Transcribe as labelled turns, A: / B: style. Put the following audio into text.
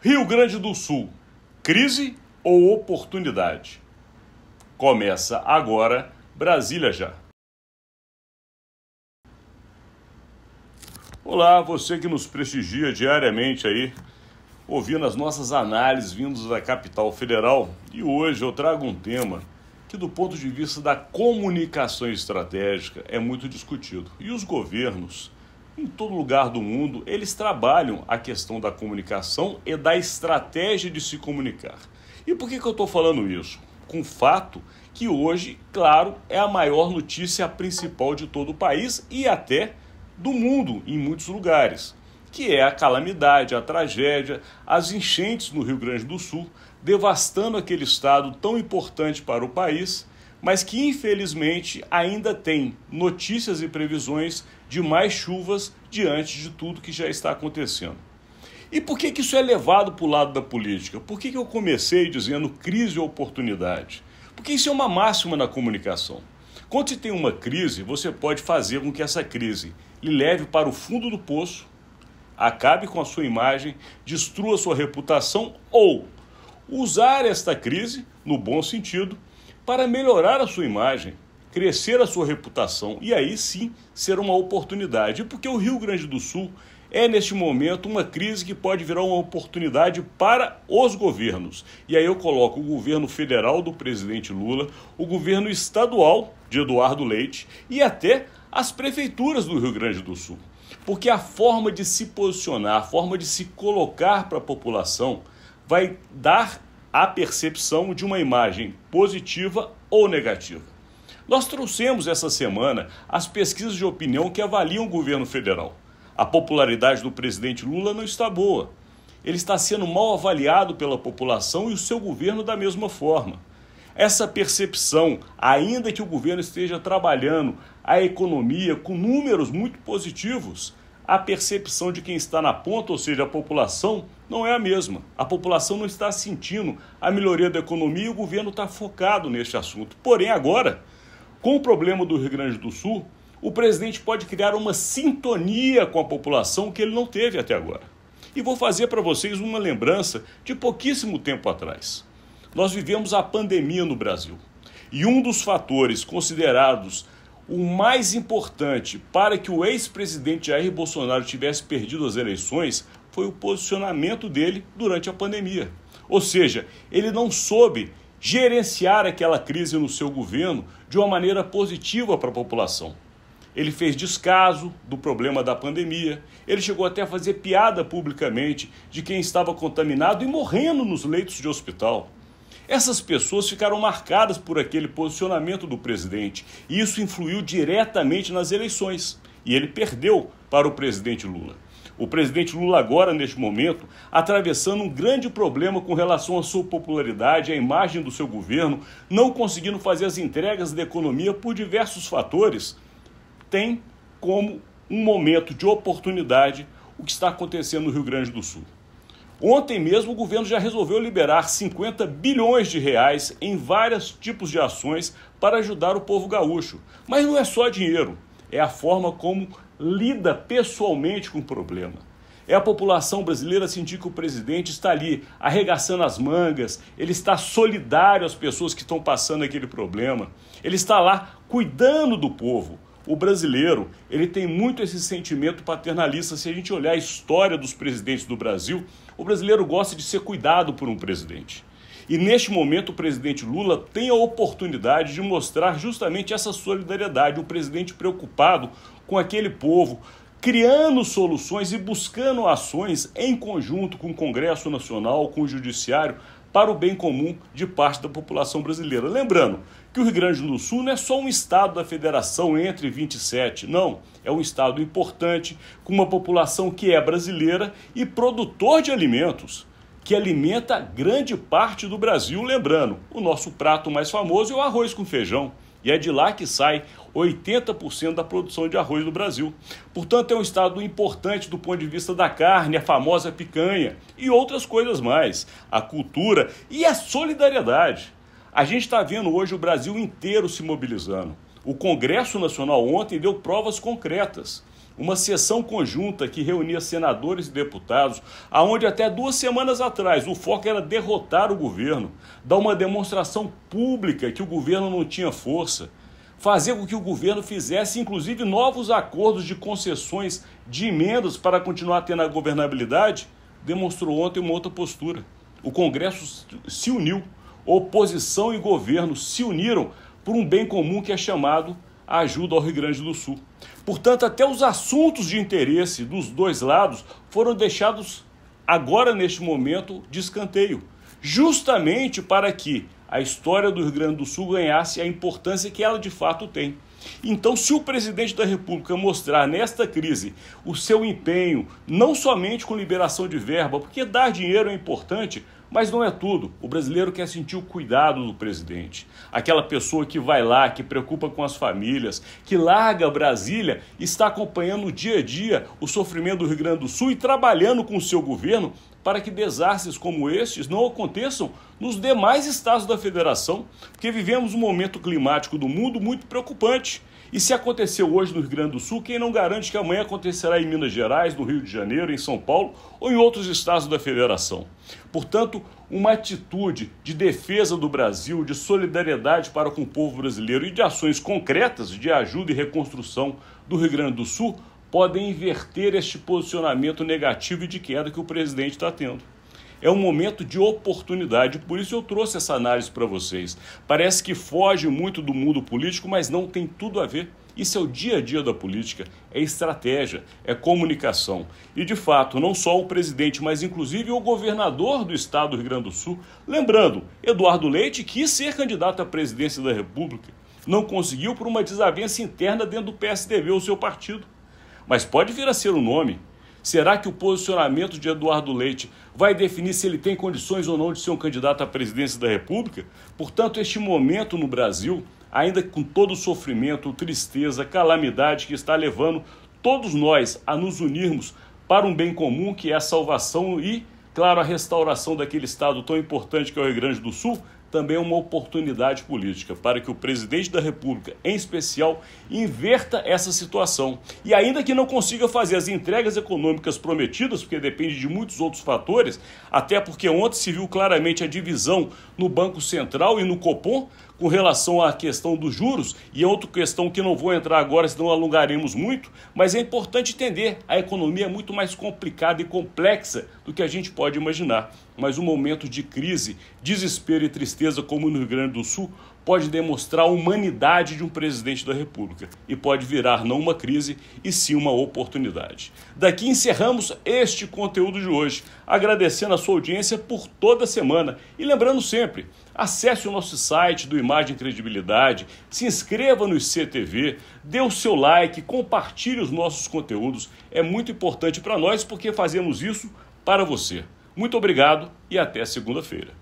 A: Rio Grande do Sul, crise ou oportunidade? Começa agora Brasília Já. Olá, você que nos prestigia diariamente aí, ouvindo as nossas análises vindas da capital federal. E hoje eu trago um tema que, do ponto de vista da comunicação estratégica, é muito discutido. E os governos, em todo lugar do mundo, eles trabalham a questão da comunicação e da estratégia de se comunicar. E por que eu estou falando isso? Com o fato que hoje, claro, é a maior notícia principal de todo o país e até do mundo em muitos lugares, que é a calamidade, a tragédia, as enchentes no Rio Grande do Sul, devastando aquele estado tão importante para o país, mas que infelizmente ainda tem notícias e previsões de mais chuvas diante de tudo que já está acontecendo. E por que isso é levado para o lado da política? Por que eu comecei dizendo crise ou oportunidade? Porque isso é uma máxima na comunicação. Quando se tem uma crise, você pode fazer com que essa crise lhe leve para o fundo do poço, acabe com a sua imagem, destrua sua reputação ou usar esta crise, no bom sentido, para melhorar a sua imagem, crescer a sua reputação e aí sim ser uma oportunidade. Porque o Rio Grande do Sul é neste momento uma crise que pode virar uma oportunidade para os governos. E aí eu coloco o governo federal do presidente Lula, o governo estadual de Eduardo Leite e até as prefeituras do Rio Grande do Sul. Porque a forma de se posicionar, a forma de se colocar para a população vai dar a percepção de uma imagem positiva ou negativa. Nós trouxemos essa semana as pesquisas de opinião que avaliam o governo federal. A popularidade do presidente Lula não está boa. Ele está sendo mal avaliado pela população e o seu governo da mesma forma. Essa percepção, ainda que o governo esteja trabalhando a economia com números muito positivos, a percepção de quem está na ponta, ou seja, a população, não é a mesma. A população não está sentindo a melhoria da economia e o governo está focado neste assunto. Porém, agora, com o problema do Rio Grande do Sul, o presidente pode criar uma sintonia com a população que ele não teve até agora. E vou fazer para vocês uma lembrança de pouquíssimo tempo atrás. Nós vivemos a pandemia no Brasil. E um dos fatores considerados o mais importante para que o ex-presidente Jair Bolsonaro tivesse perdido as eleições foi o posicionamento dele durante a pandemia. Ou seja, ele não soube gerenciar aquela crise no seu governo de uma maneira positiva para a população. Ele fez descaso do problema da pandemia, ele chegou até a fazer piada publicamente de quem estava contaminado e morrendo nos leitos de hospital. Essas pessoas ficaram marcadas por aquele posicionamento do presidente e isso influiu diretamente nas eleições. E ele perdeu para o presidente Lula. O presidente Lula agora, neste momento, atravessando um grande problema com relação à sua popularidade, à imagem do seu governo, não conseguindo fazer as entregas da economia por diversos fatores, tem como um momento de oportunidade o que está acontecendo no Rio Grande do Sul. Ontem mesmo o governo já resolveu liberar 50 bilhões de reais em vários tipos de ações para ajudar o povo gaúcho. Mas não é só dinheiro, é a forma como lida pessoalmente com o problema. É a população brasileira sentir que o presidente está ali arregaçando as mangas, ele está solidário às pessoas que estão passando aquele problema, ele está lá cuidando do povo. O brasileiro, ele tem muito esse sentimento paternalista. Se a gente olhar a história dos presidentes do Brasil, o brasileiro gosta de ser cuidado por um presidente. E neste momento o presidente Lula tem a oportunidade de mostrar justamente essa solidariedade, um presidente preocupado com aquele povo, criando soluções e buscando ações em conjunto com o Congresso Nacional, com o Judiciário, para o bem comum de parte da população brasileira. Lembrando que o Rio Grande do Sul não é só um estado da federação entre 27, não. É um estado importante, com uma população que é brasileira e produtor de alimentos, que alimenta grande parte do Brasil. Lembrando, o nosso prato mais famoso é o arroz com feijão. E é de lá que sai 80% da produção de arroz do Brasil. Portanto, é um estado importante do ponto de vista da carne, a famosa picanha e outras coisas mais, a cultura e a solidariedade. A gente está vendo hoje o Brasil inteiro se mobilizando. O Congresso Nacional ontem deu provas concretas. uma sessão conjunta que reunia senadores e deputados, aonde até 2 semanas atrás o foco era derrotar o governo, dar uma demonstração pública que o governo não tinha força, fazer com que o governo fizesse, inclusive, novos acordos de concessões de emendas para continuar tendo a governabilidade, demonstrou ontem uma outra postura. O Congresso se uniu, oposição e governo se uniram por um bem comum que é chamado ajuda ao Rio Grande do Sul. Portanto, até os assuntos de interesse dos dois lados foram deixados agora, neste momento, de escanteio, justamente para que a história do Rio Grande do Sul ganhasse a importância que ela de fato tem. Então, se o presidente da República mostrar nesta crise o seu empenho, não somente com liberação de verba, porque dar dinheiro é importante, mas não é tudo. O brasileiro quer sentir o cuidado do presidente. Aquela pessoa que vai lá, que preocupa com as famílias, que larga Brasília, está acompanhando o dia a dia o sofrimento do Rio Grande do Sul e trabalhando com o seu governo para que desastres como estes não aconteçam nos demais estados da federação, porque vivemos um momento climático do mundo muito preocupante. E se aconteceu hoje no Rio Grande do Sul, quem não garante que amanhã acontecerá em Minas Gerais, no Rio de Janeiro, em São Paulo ou em outros estados da federação? Portanto, uma atitude de defesa do Brasil, de solidariedade para com o povo brasileiro e de ações concretas de ajuda e reconstrução do Rio Grande do Sul podem inverter este posicionamento negativo e de queda que o presidente está tendo. É um momento de oportunidade, por isso eu trouxe essa análise para vocês. Parece que foge muito do mundo político, mas não tem tudo a ver. Isso é o dia a dia da política, é estratégia, é comunicação. E de fato, não só o presidente, mas inclusive o governador do estado do Rio Grande do Sul, lembrando, Eduardo Leite quis ser candidato à presidência da República, não conseguiu por uma desavença interna dentro do PSDB, o seu partido. Mas pode vir a ser o nome. Será que o posicionamento de Eduardo Leite vai definir se ele tem condições ou não de ser um candidato à presidência da República? Portanto, este momento no Brasil, ainda com todo o sofrimento, tristeza, calamidade que está levando todos nós a nos unirmos para um bem comum que é a salvação e, claro, a restauração daquele estado tão importante que é o Rio Grande do Sul, também é uma oportunidade política para que o presidente da República, em especial, inverta essa situação. E ainda que não consiga fazer as entregas econômicas prometidas, porque depende de muitos outros fatores, até porque ontem se viu claramente a divisão no Banco Central e no Copom com relação à questão dos juros, e é outra questão que não vou entrar agora, senão alongaremos muito, mas é importante entender, a economia é muito mais complicada e complexa do que a gente pode imaginar. Mas um momento de crise, desespero e tristeza como no Rio Grande do Sul pode demonstrar a humanidade de um presidente da República e pode virar não uma crise, e sim uma oportunidade. Daqui encerramos este conteúdo de hoje, agradecendo a sua audiência por toda a semana e lembrando sempre, acesse o nosso site do Imagem Credibilidade, se inscreva no ICTV, dê o seu like, compartilhe os nossos conteúdos, é muito importante para nós porque fazemos isso para você. Muito obrigado e até segunda-feira.